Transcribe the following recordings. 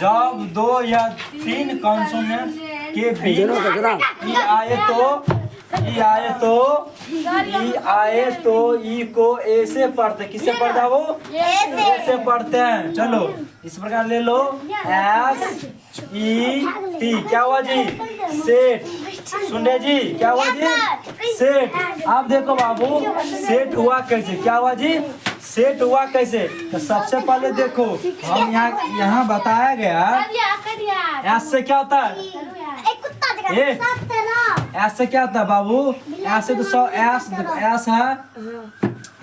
जब दो या तीन कॉन्सोनेंट के बीच ई आए तो ई को ए से पढ़ते, किससे पढ़ता वो ए से पढ़ते हैं। चलो इस प्रकार ले लो एस ई टी, क्या हुआ जी सेट। सुन रहे जी क्या हुआ जी सेट। आप देखो बाबू सेट हुआ कैसे, क्या हुआ जी सेट हुआ कैसे। तो सबसे पहले देखो हम यहाँ बताया गया एस से क्या होता है, एस से क्या होता है बाबू, एस से तो एस है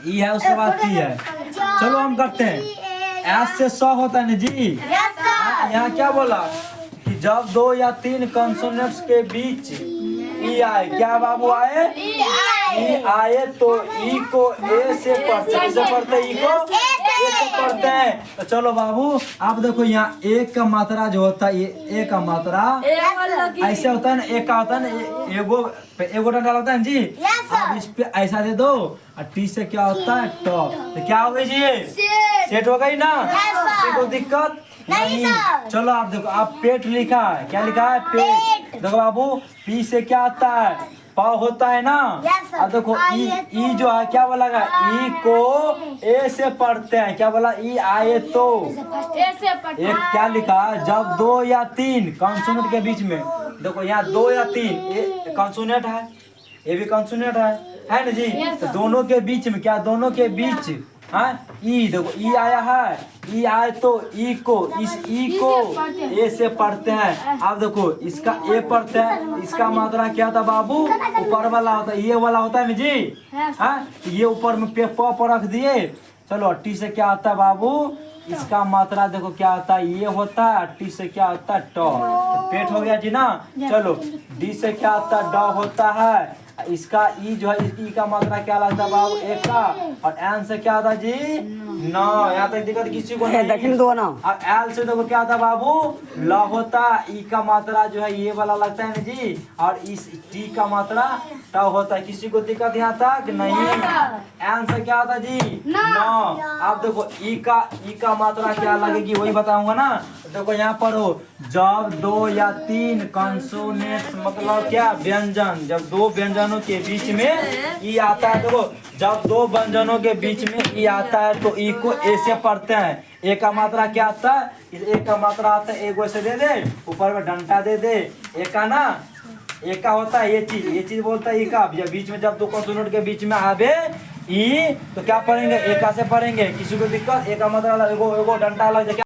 ई है उसके बाद टी है। चलो हम करते हैं एस से 100 होता है ना जी। यहाँ क्या बोला कि जब दो या तीन कॉन्सोनेंट्स के बीच ई आए, क्या बाबू आए ई आए तो ई को ए से पढ़ते, कैसे पढ़ते ई को ए से पढ़ते हैं। तो चलो बाबू आप देखो यहाँ एक का मात्रा जो होता है ये ए का मात्रा ऐसे होता है ना, एक का होता है ना एगो डंडा होता है जी। आप इस पे ऐसा दे दो और टी से क्या होता है टॉप, तो क्या हो गई जी सेट हो गई ना, कोई दिक्कत नहीं। चलो आप देखो आप पेट लिखा है, क्या लिखा है पेट। देखो बाबू पी से क्या आता है प होता है ना। अब देखो ई जो है क्या बोला ई को ए से पढ़ते हैं, क्या बोला ई आए तो एक क्या लिखा जब दो या तीन कॉन्सोनेंट के बीच में। देखो यहाँ दो या तीन ये कॉन्सोनेंट है, ये भी कॉन्सोनेंट है ना जी। तो दोनों के बीच में क्या, दोनों के बीच हाँ ई, देखो ई आया है ई आए तो ई को इस ई को ए से पढ़ते हैं। आप देखो इसका ए पढ़ते हैं, इसका मात्रा क्या था बाबू ऊपर वाला होता है, ये वाला होता है जी हाँ, ये ऊपर में पे प रख दिए। चलो टी से क्या आता है बाबू, इसका मात्रा देखो क्या आता है ये होता है, टी से क्या आता है टॉ, पेट हो गया जी ना। चलो डी से क्या आता है ड होता है, इसका ई जो है ई का मात्रा क्या लगता है बाबू एक का, और एन से क्या आता है जी नौ। यहाँ तक दिक्कत किसी को नहीं दो ना। और एल से देखो क्या आता बाबू ल होता, ई का मात्रा जो है ये वाला लगता है ना जी, और इस टी का मात्रा ट होता है। किसी को दिक्कत यहाँ तक नहीं। एन से क्या आता जी नौ। आप देखो ई का मात्रा क्या लगेगी वही बताऊंगा ना। देखो यहाँ पर हो जब दो या तीन कॉन्सोनेंट्स मतलब क्या व्यंजन, जब दो व्यंजनों के बीच में ई आता है। देखो जब दो व्यंजनों के बीच में ई आता है तो ई को ए से पढ़ते हैं। ए का मात्रा क्या आता है, इस ए का मात्रा आता है एक से दे दे ऊपर में डंडा दे दे ए का ना, ए का होता है ये चीज बोलता है ई का। बीच में जब दो कॉन्सोनेंट के बीच में आवे ई तो क्या पढ़ेंगे एका से पढ़ेंगे। किसी को दिक्कत ए का मात्रा एगो डंडा लग जाए।